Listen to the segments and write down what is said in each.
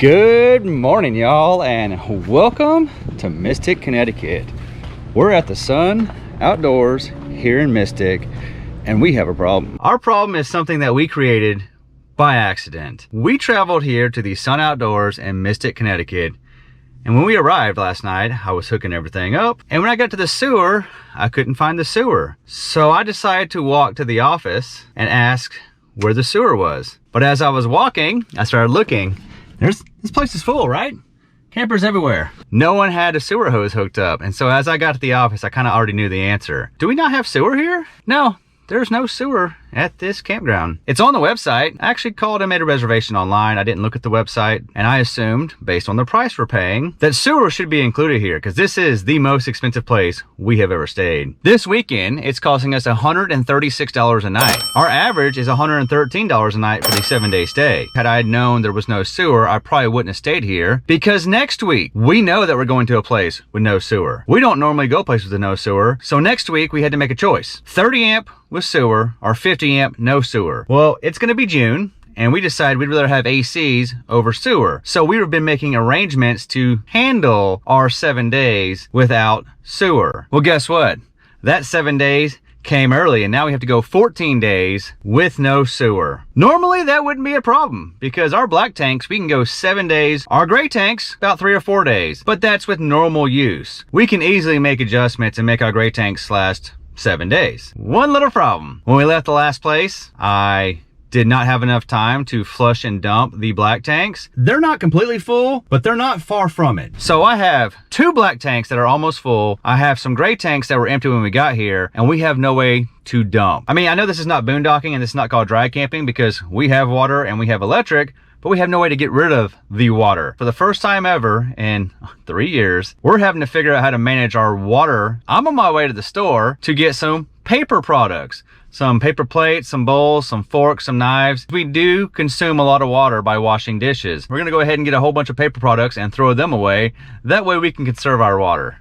Good morning, y'all, and welcome to Mystic, Connecticut. We're at the Sun Outdoors here in Mystic, and we have a problem. Our problem is something that we created by accident. We traveled here to the Sun Outdoors in Mystic, Connecticut, and when we arrived last night, I was hooking everything up, and when I got to the sewer, I couldn't find the sewer. So I decided to walk to the office and ask where the sewer was. But as I was walking, I started looking. This place is full, right? Campers everywhere. No one had a sewer hose hooked up. And so as I got to the office, I kind of already knew the answer. Do we not have sewer here? No, there's no sewer at this campground. It's on the website. I actually called and made a reservation online. I didn't look at the website, and I assumed, based on the price we're paying, that sewer should be included here because this is the most expensive place we have ever stayed. This weekend, it's costing us $136 a night. Our average is $113 a night for the 7-day stay. Had I known there was no sewer, I probably wouldn't have stayed here because next week, we know that we're going to a place with no sewer. We don't normally go places with no sewer, so next week we had to make a choice. 30 amp with sewer or 50 amp no sewer. Well, it's gonna be June, and we decided we'd rather have ACs over sewer. So we've been making arrangements to handle our 7 days without sewer. Well, guess what? That 7 days came early, and now we have to go 14 days with no sewer. Normally that wouldn't be a problem because our black tanks, we can go 7 days. Our gray tanks, about 3 or 4 days, but that's with normal use. We can easily make adjustments and make our gray tanks last 7 days. One little problem. When we left the last place, I did not have enough time to flush and dump the black tanks. They're not completely full, but they're not far from it. So I have 2 black tanks that are almost full. I have some gray tanks that were empty when we got here, and we have no way to dump. I mean, I know this is not boondocking and this is not called dry camping because we have water and we have electric, but we have no way to get rid of the water. For the first time ever in 3 years, we're having to figure out how to manage our water. I'm on my way to the store to get some paper products, some paper plates, some bowls, some forks, some knives. We do consume a lot of water by washing dishes. We're gonna go ahead and get a whole bunch of paper products and throw them away. That way we can conserve our water.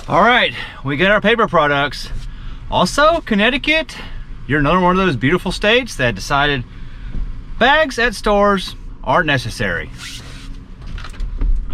All right, we got our paper products. Also, Connecticut, you're another one of those beautiful states that decided bags at stores aren't necessary.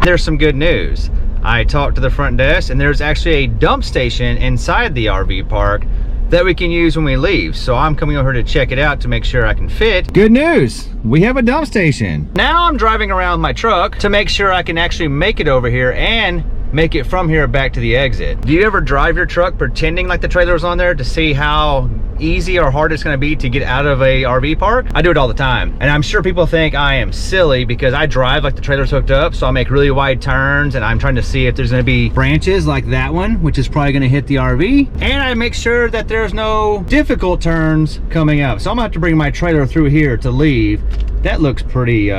There's some good news. I talked to the front desk, and there's actually a dump station inside the RV park that we can use when we leave. So I'm coming over to check it out to make sure I can fit. Good news, we have a dump station. Now I'm driving around my truck to make sure I can actually make it over here and make it from here back to the exit. Do you ever drive your truck pretending like the trailer is on there to see how easy or hard it's going to be to get out of a RV park? I do it all the time, and I'm sure people think I am silly because I drive like the trailer's hooked up, so I make really wide turns, and I'm trying to see if there's going to be branches like that one, which is probably going to hit the RV, and I make sure that there's no difficult turns coming up. So I'm gonna have to bring my trailer through here to leave. That looks pretty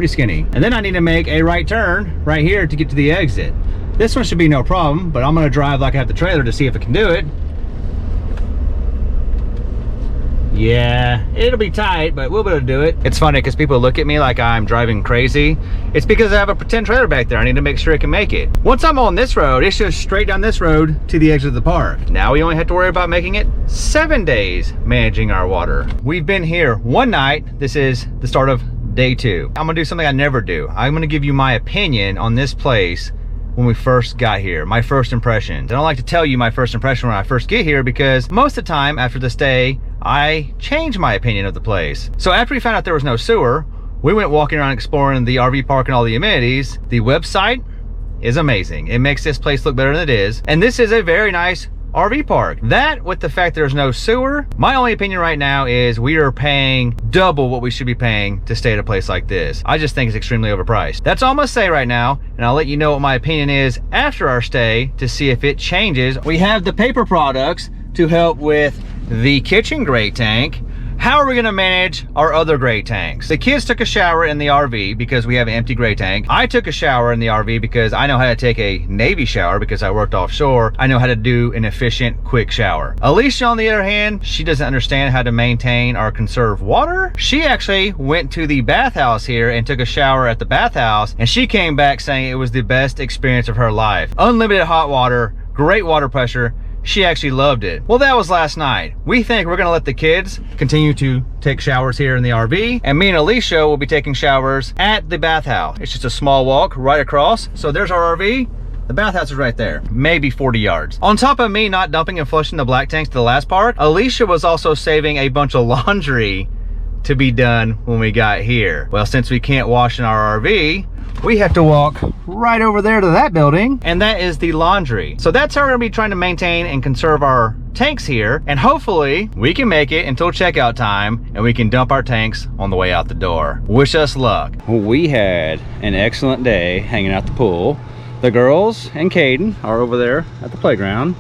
skinny. And then I need to make a right turn right here to get to the exit. This one should be no problem, but I'm gonna drive like I have the trailer to see if I can do it. Yeah, it'll be tight, but we'll be able to do it. It's funny because people look at me like I'm driving crazy. It's because I have a pretend trailer back there. I need to make sure it can make it. Once I'm on this road, it's just straight down this road to the exit of the park. Now we only have to worry about making it 7 days managing our water. We've been here one night. This is the start of day 2. I'm gonna do something I never do. I'm gonna give you my opinion on this place when we first got here, my first impressions. I don't like to tell you my first impression when I first get here because most of the time after the stay, I change my opinion of the place. So after we found out there was no sewer, we went walking around exploring the RV park and all the amenities. The website is amazing. It makes this place look better than it is. And this is a very nice RV park. That, with the fact there's no sewer, my only opinion right now is we are paying double what we should be paying to stay at a place like this. I just think it's extremely overpriced. That's all I'm gonna say right now, and I'll let you know what my opinion is after our stay to see if it changes. We have the paper products to help with the kitchen gray tank. How are we gonna manage our other gray tanks? The kids took a shower in the RV because we have an empty gray tank. I took a shower in the RV because I know how to take a Navy shower because I worked offshore. I know how to do an efficient, quick shower. Alecia, on the other hand, she doesn't understand how to maintain or conserve water. She actually went to the bathhouse here and took a shower at the bathhouse, and she came back saying it was the best experience of her life. Unlimited hot water, great water pressure. she actually loved it. Well, that was last night. We think we're gonna let the kids continue to take showers here in the RV, and me and Alecia will be taking showers at the bathhouse. It's just a small walk right across. So there's our RV. The bathhouse is right there, maybe 40 yards. On top of me not dumping and flushing the black tanks to the last part, Alecia was also saving a bunch of laundry to be done when we got here. Well, since we can't wash in our RV, we have to walk right over there to that building, and that is the laundry. So that's how we're gonna be trying to maintain and conserve our tanks here, and hopefully we can make it until checkout time and we can dump our tanks on the way out the door. Wish us luck. We had an excellent day hanging out the pool. The girls and Caden are over there at the playground.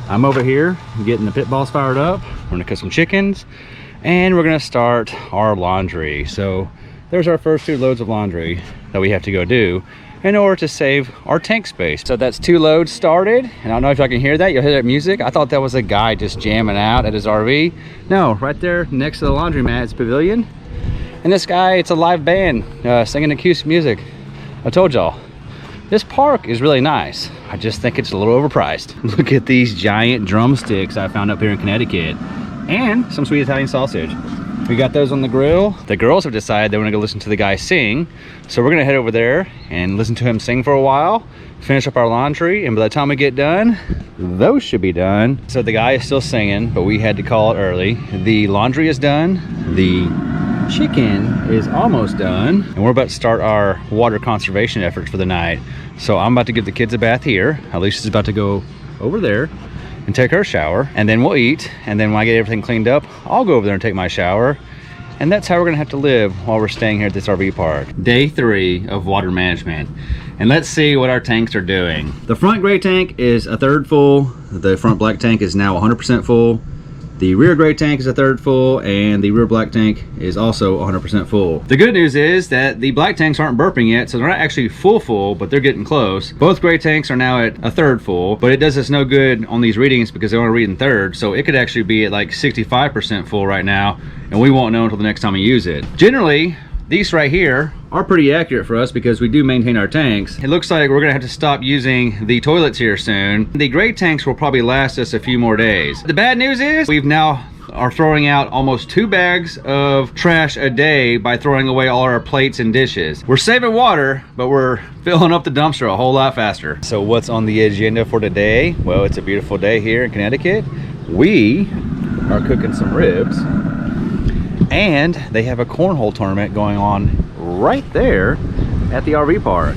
I'm over here getting the pit balls fired up. We're gonna cook some chickens, and we're gonna start our laundry. So there's our first 2 loads of laundry that we have to go do in order to save our tank space. So that's 2 loads started, and I don't know if y'all can hear that. You'll hear that music. I thought that was a guy just jamming out at his RV. No, right there next to the laundromat is a pavilion, and this guy, it's a live band singing acoustic music. I told y'all, this park is really nice. I just think it's a little overpriced. Look at these giant drumsticks I found up here in Connecticut, and some sweet Italian sausage. We got those on the grill. The girls have decided they want to go listen to the guy sing, so we're gonna head over there and listen to him sing for a while, finish up our laundry, and by the time we get done, those should be done. So the guy is still singing, but we had to call it early. The laundry is done. The chicken is almost done, and we're about to start our water conservation efforts for the night. So I'm about to give the kids a bath here. Alicia's about to go over there and take her shower, and then we'll eat, and then when I get everything cleaned up, I'll go over there and take my shower. And that's how we're gonna have to live while we're staying here at this RV park. Day 3 of water management, and let's see what our tanks are doing. The front gray tank is 1/3 full. The front black tank is now 100% full. The rear gray tank is 1/3 full, and the rear black tank is also 100% full. The good news is that the black tanks aren't burping yet, so they're not actually full, but they're getting close. Both gray tanks are now at 1/3 full, but it does us no good on these readings because they only read in thirds, so it could actually be at like 65% full right now, and we won't know until the next time we use it. Generally, these right here are pretty accurate for us because we do maintain our tanks. It looks like we're gonna have to stop using the toilets here soon. The gray tanks will probably last us a few more days. The bad news is we've now are throwing out almost 2 bags of trash a day by throwing away all our plates and dishes. We're saving water, but we're filling up the dumpster a whole lot faster. So what's on the agenda for today? Well, it's a beautiful day here in Connecticut. We are cooking some ribs, and they have a cornhole tournament going on right there at the RV park.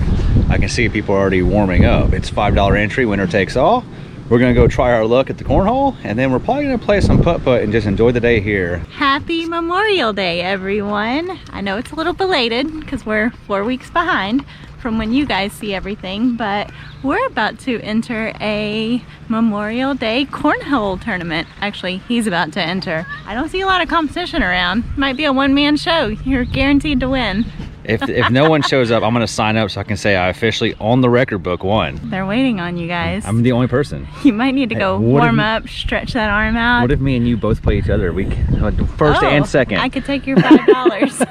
I can see people are already warming up. It's $5 entry, winner takes all. We're gonna go try our luck at the cornhole, and then we're probably gonna play some putt-putt and just enjoy the day here. Happy Memorial Day, everyone. I know it's a little belated because we're 4 weeks behind from when you guys see everything, but we're about to enter a Memorial Day cornhole tournament. Actually, he's about to enter. I don't see a lot of competition around. Might be a one-man show. You're guaranteed to win. If no one shows up, I'm gonna sign up so I can say I officially on the record book won. They're waiting on you guys. I'm the only person. You might need to go warm up, stretch that arm out. What if me and you both play each other? We can, first and second. I could take your $5.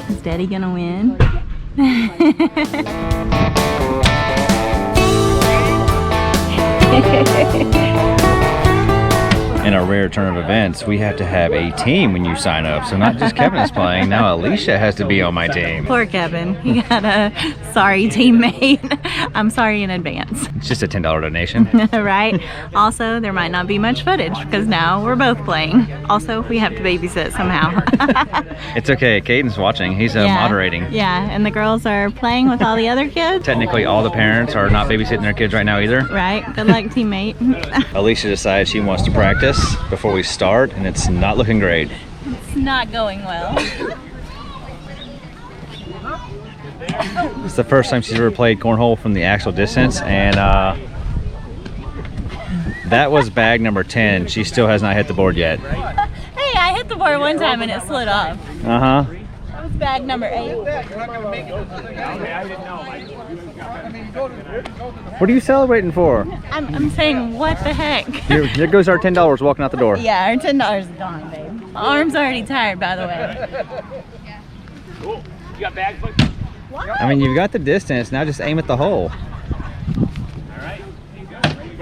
Is Daddy gonna win? In a rare turn of events, we have to have a team when you sign up. So not just Kevin is playing, now Alecia has to be on my team. Poor Kevin, he got a sorry teammate. I'm sorry in advance. It's just a $10 donation. Right? Also, there might not be much footage because now we're both playing. Also, we have to babysit somehow. It's okay, Caden's watching, he's moderating. Yeah, and the girls are playing with all the other kids. Technically, all the parents are not babysitting their kids right now either. Right, good luck, teammate. Alecia decided she wants to practice before we start, and it's not looking great. It's not going well. It's the first time she's ever played cornhole from the actual distance, and that was bag number 10. She still has not hit the board yet. Hey, I hit the board one time and it slid off. Uh-huh. That was bag number 8. What are you celebrating for? I'm saying, what the heck? There goes our $10 walking out the door. Yeah, our $10 is gone, babe. My arm's already tired, by the way. Cool. You got bags? I mean, you've got the distance, now just aim at the hole.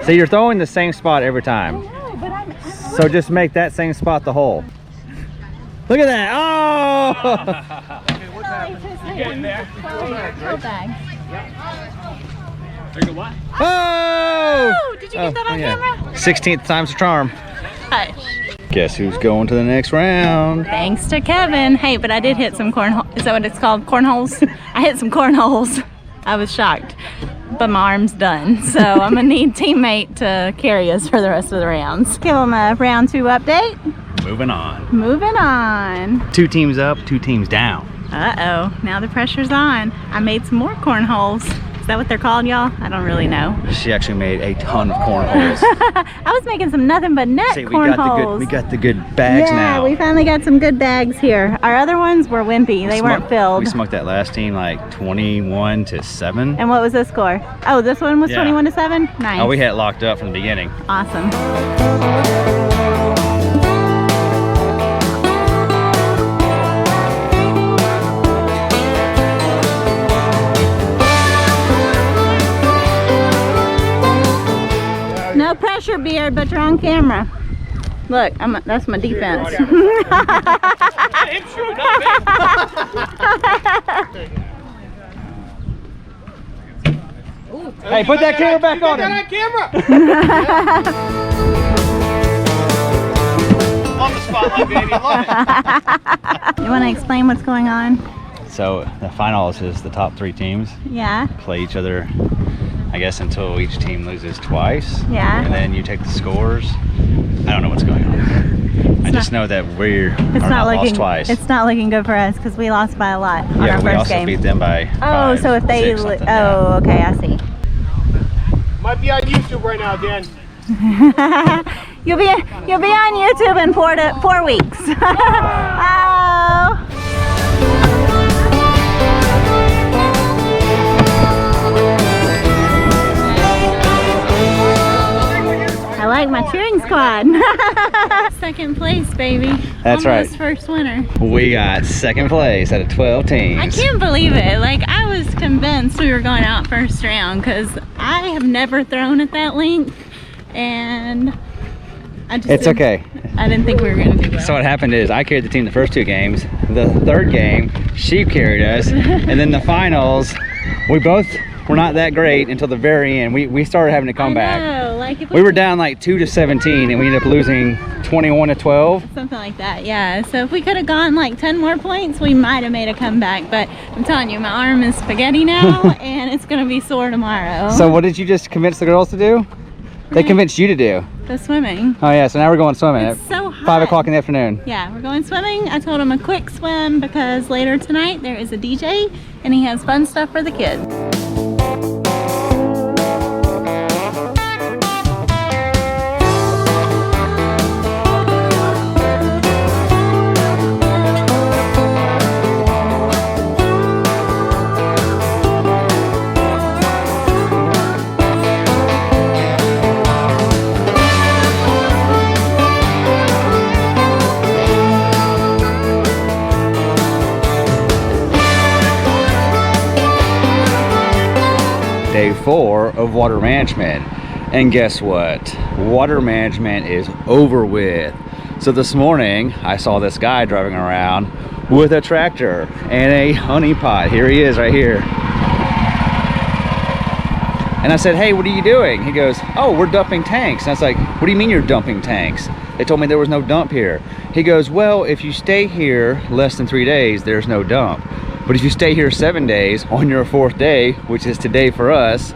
So you're throwing the same spot every time. So just make that same spot the hole. Look at that! Oh! Oh! Did you get that on camera? 16th time's a charm. Hush. Guess who's going to the next round? Thanks to Kevin. Hey, but I did hit some cornhole. Is that what it's called? Cornholes? I hit some cornholes. I was shocked. But my arm's done. So I'm gonna need teammate to carry us for the rest of the rounds. Give them a round 2 update. Moving on. Moving on. 2 teams up, 2 teams down. Uh-oh, now the pressure's on. I made some more cornholes. Is that what they're called, y'all? I don't really know. She actually made a ton of cornholes. I was making some nothing but net cornholes. We got the good bags now. Yeah, we finally got some good bags here. Our other ones were wimpy. They weren't filled. We smoked that last team like 21-7. And what was the score? Oh, this one was 21-7? Nice. Oh, we had it locked up from the beginning. Awesome. No pressure, Beard, but you're on camera. Look, that's my defense. Hey, put that camera back on him. On the spotlight, baby. Love it. You want to explain what's going on? So the finals is the top 3 teams Yeah. play each other, I guess, until each team loses twice. Yeah. And then you take the scores. I don't know what's going on. I just know that we're not lost twice. It's not looking good for us because we lost by a lot on Yeah, our we first also game. beat them by Oh, 5, so if they 6 something, oh, okay, I see. Might be on YouTube right now, Dan. You'll be on YouTube in 4 weeks. Oh. I like my cheering squad. Second place, baby. That's Almost right. First winner. We got 2nd place out of 12 teams. I can't believe it. Like, I was convinced we were going out first round because I have never thrown at that length, and I just It's okay. I didn't think we were going to do well. So what happened is I carried the team the first 2 games. The 3rd game, she carried us. And then the finals, we both were not that great until the very end. We started having to come back. know, like if We were down like 2-17 and we ended up losing 21-12. something like that, yeah. So if we could have gone like 10 more points, we might have made a comeback. But I'm telling you, my arm is spaghetti now, and it's going to be sore tomorrow. So what did you just convince the girls to do? They convinced you to do. The swimming. Oh yeah, so now we're going swimming It's at so hot. 5 o'clock in the afternoon. Yeah, we're going swimming. I told him a quick swim because later tonight there is a DJ and he has fun stuff for the kids. Day 4 of water management. And guess what? Water management is over with. So this morning I saw this guy driving around with a tractor and a honey pot. Here he is right here. And I said, hey, what are you doing? He goes, oh, we're dumping tanks. And I was like, what do you mean you're dumping tanks? They told me there was no dump here. He goes, well, if you stay here less than 3 days, there's no dump. But if you stay here 7 days, on your 4th day, which is today for us,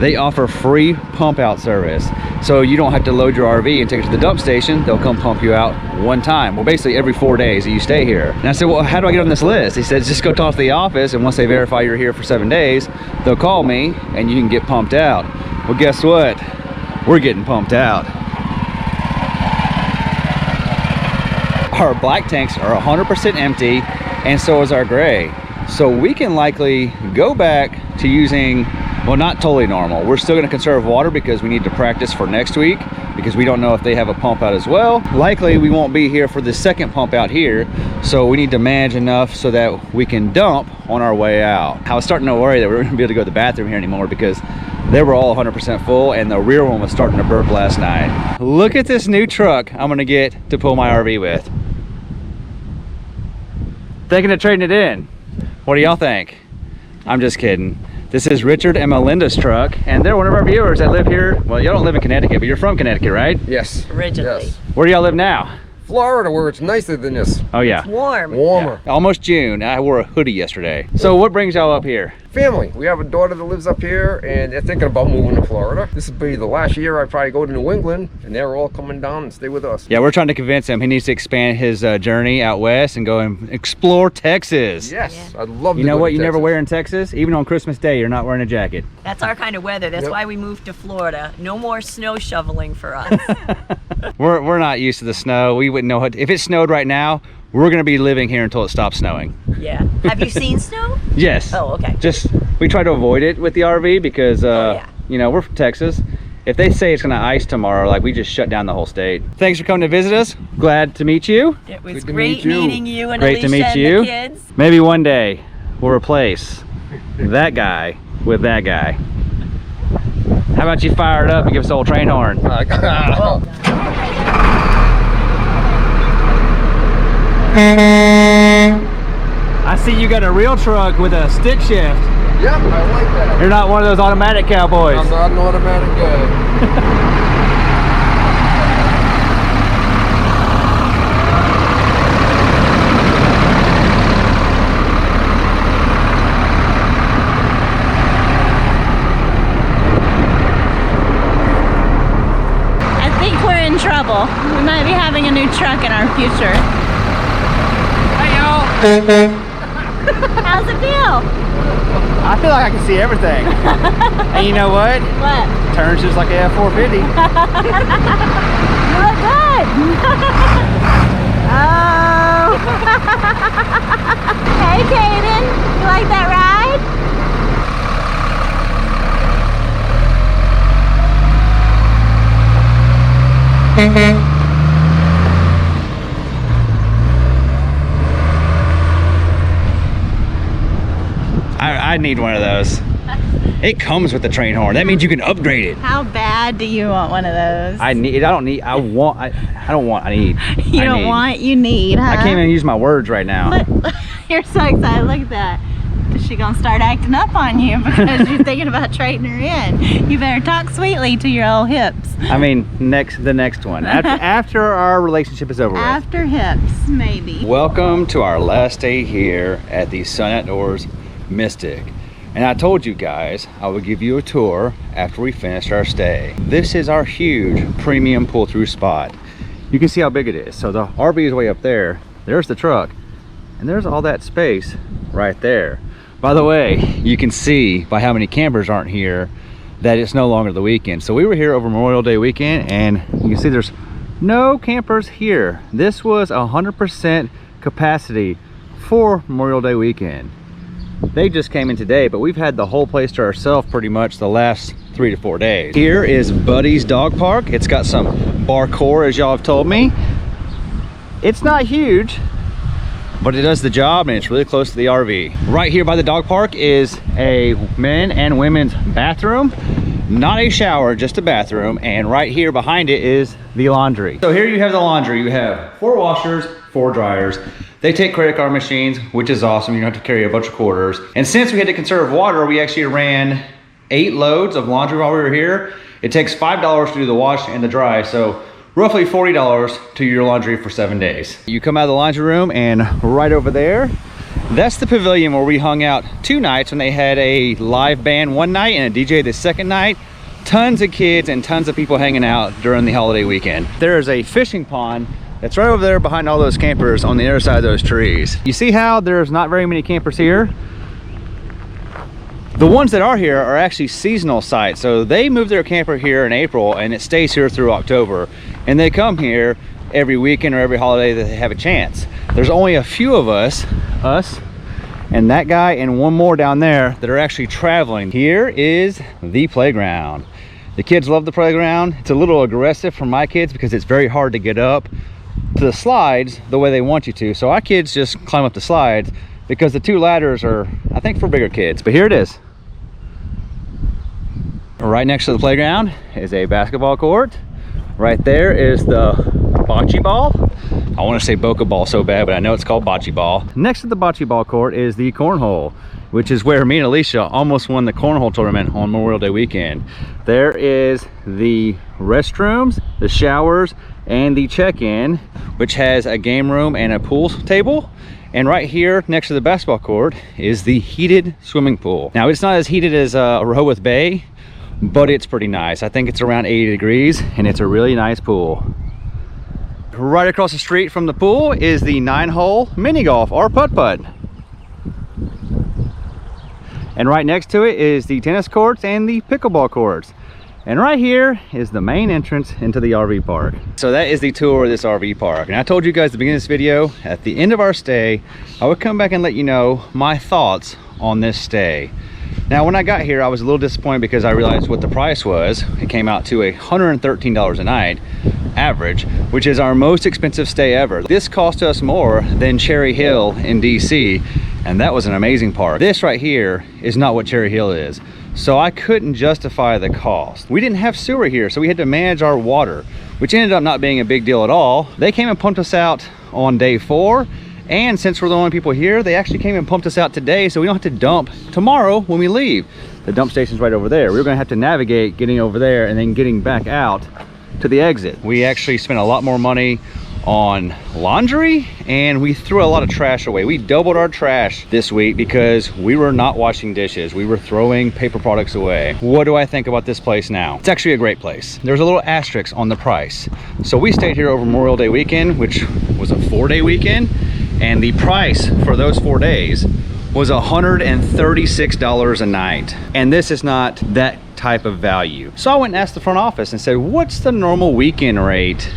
they offer free pump out service. So you don't have to load your RV and take it to the dump station. They'll come pump you out one time. Well, basically every 4 days that you stay here. And I said, well, how do I get on this list? He said, just go talk to the office, and once they verify you're here for 7 days, they'll call me and you can get pumped out. Well, guess what? We're getting pumped out. Our black tanks are 100% empty, and so is our gray. So we can likely go back to using, well, not totally normal. We're still gonna conserve water because we need to practice for next week, because we don't know if they have a pump out as well. Likely we won't be here for the second pump out here, so we need to manage enough so that we can dump on our way out. I was starting to worry that we were gonna be able to go to the bathroom here anymore because they were all 100% full and the rear one was starting to burp last night. Look at this new truck I'm gonna get to pull my RV with. Thinking of trading it in. What do y'all think? I'm just kidding. This is Richard and Melinda's truck, and they're one of our viewers that live here. Well, you don't live in Connecticut, but you're from Connecticut, right? Yes. Originally. Yes. Where do y'all live now? Florida, where it's nicer than this. Oh yeah. Warm. Warmer. Yeah. Almost June. I wore a hoodie yesterday. So what brings y'all up here? Family. We have a daughter that lives up here, and they're thinking about moving to Florida. This will be the last year I probably go to New England, and they're all coming down and stay with us. Yeah, we're trying to convince him he needs to expand his journey out west and go and explore Texas. Yes, I'd love to. You know go what to you never Texas. wear in Texas? Even on Christmas Day, you're not wearing a jacket. That's our kind of weather. That's Yep. why we moved to Florida. No more snow shoveling for us. We're not used to the snow. We wouldn't know if it snowed right now. We're gonna be living here until it stops snowing. Yeah. Have you seen snow? Yes. Oh, okay. Just we try to avoid it with the RV because yeah. you know, we're from Texas. If they say it's gonna ice tomorrow, like we just shut down the whole state. Thanks for coming to visit us. Glad to meet you. It was Good to great meet you. meeting you and Great to Alecia meet and you. the kids. Maybe one day we'll replace that guy with that guy. How about you fire it up and give us the old train horn? I see you got a real truck with a stick shift. Yep, I like that. You're not one of those automatic cowboys. I'm not an automatic guy. I think we're in trouble. We might be having a new truck in our future. Hey, y'all. How's it feel? I feel like I can see everything. And you know what? What? Turns just like a F450. You look good. Oh. Hey, Kaden. You like that ride? I need one of those. It comes with the train horn. That means you can upgrade it. How bad do you want one of those? I need. I don't need. I want. I don't want. I need. You I don't need. want, you need, huh? I can't even use my words right now. Look, you're so excited. Look at that. Is she gonna start acting up on you because you're thinking about trading her in? You better talk sweetly to your old hips. I mean, the next one. After our relationship is over with. After hips, maybe. Welcome to our last day here at the Sun Outdoors Mystic. And I told you guys I would give you a tour after we finished our stay. This is our huge premium pull-through spot. You can see how big it is. So the RV is way up there. There's the truck. And there's all that space right there. By the way, you can see by how many campers aren't here that it's no longer the weekend. So we were here over Memorial Day weekend and you can see there's no campers here. This was 100% capacity for Memorial Day weekend. They just came in today, but we've had the whole place to ourselves pretty much the last 3 to 4 days. Here is Buddy's Dog Park. It's got some parkour, as y'all have told me. It's not huge, but it does the job and it's really close to the RV. Right here by the dog park is a men and women's bathroom. Not a shower, just a bathroom. And right here behind it is the laundry. So here you have the laundry. You have 4 washers, 4 dryers. They take credit card machines, which is awesome. You don't have to carry a bunch of quarters. And since we had to conserve water, we actually ran 8 loads of laundry while we were here. It takes $5 to do the wash and the dry. So roughly $40 to your laundry for 7 days. You come out of the laundry room and right over there, that's the pavilion where we hung out 2 nights when they had a live band one night and a DJ the second night. Tons of kids and tons of people hanging out during the holiday weekend. There is a fishing pond that's right over there behind all those campers on the other side of those trees. You see how there's not very many campers here? The ones that are here are actually seasonal sites. So they move their camper here in April and it stays here through October. And they come here every weekend or every holiday that they have a chance. There's only a few of us and that guy and one more down there that are actually traveling. Here is the playground. The kids love the playground. It's a little aggressive for my kids because it's very hard to get up to the slides the way they want you to. So our kids just climb up the slides because the 2 ladders are, I think, for bigger kids. But here it is. Right next to the playground is a basketball court. Right there is the bocce ball. I want to say boca ball so bad, but I know it's called bocce ball. Next to the bocce ball court is the cornhole, which is where me and Alecia almost won the cornhole tournament on Memorial Day weekend. There is the restrooms, the showers, and the check-in, which has a game room and a pool table. And right here next to the basketball court is the heated swimming pool. Now, it's not as heated as Rehoboth Bay, but it's pretty nice. I think it's around 80 degrees and it's a really nice pool. Right across the street from the pool is the 9-hole mini golf or putt-putt. And right next to it is the tennis courts and the pickleball courts. And right here is the main entrance into the RV park. So that is the tour of this RV park. And I told you guys at the beginning of this video, at the end of our stay, I would come back and let you know my thoughts on this stay. Now, when I got here, I was a little disappointed because I realized what the price was. It came out to $113 a night average, which is our most expensive stay ever. This cost us more than Cherry Hill in DC, and that was an amazing park. This right here is not what Cherry Hill is, so I couldn't justify the cost. We didn't have sewer here, so we had to manage our water, which ended up not being a big deal at all. They came and pumped us out on day 4. And since we're the only people here, they actually came and pumped us out today, so we don't have to dump tomorrow when we leave. The dump station's right over there. We're gonna have to navigate getting over there and then getting back out to the exit. We actually spent a lot more money on laundry, and we threw a lot of trash away. We doubled our trash this week because we were not washing dishes. We were throwing paper products away. What do I think about this place now? It's actually a great place. There's a little asterisk on the price. So we stayed here over Memorial Day weekend, which was a 4-day weekend, and the price for those 4 days was $136 a night. And this is not that type of value. So I went and asked the front office and said, what's the normal weekend rate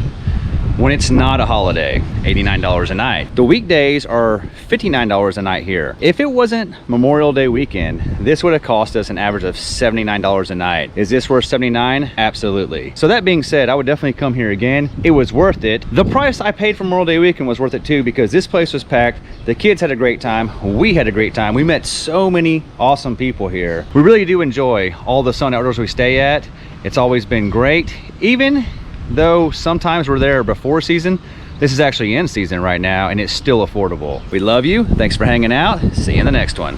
when it's not a holiday? $89 a night. The weekdays are $59 a night here. If it wasn't Memorial Day weekend, this would have cost us an average of $79 a night. Is this worth $79? Absolutely. So that being said, I would definitely come here again. It was worth it. The price I paid for Memorial Day weekend was worth it too, because this place was packed. The kids had a great time. We had a great time. We met so many awesome people here. We really do enjoy all the Sun Outdoors we stay at. It's always been great. Even though sometimes we're there before season, this is actually in season right now and it's still affordable. We love you. Thanks for hanging out. See you in the next one.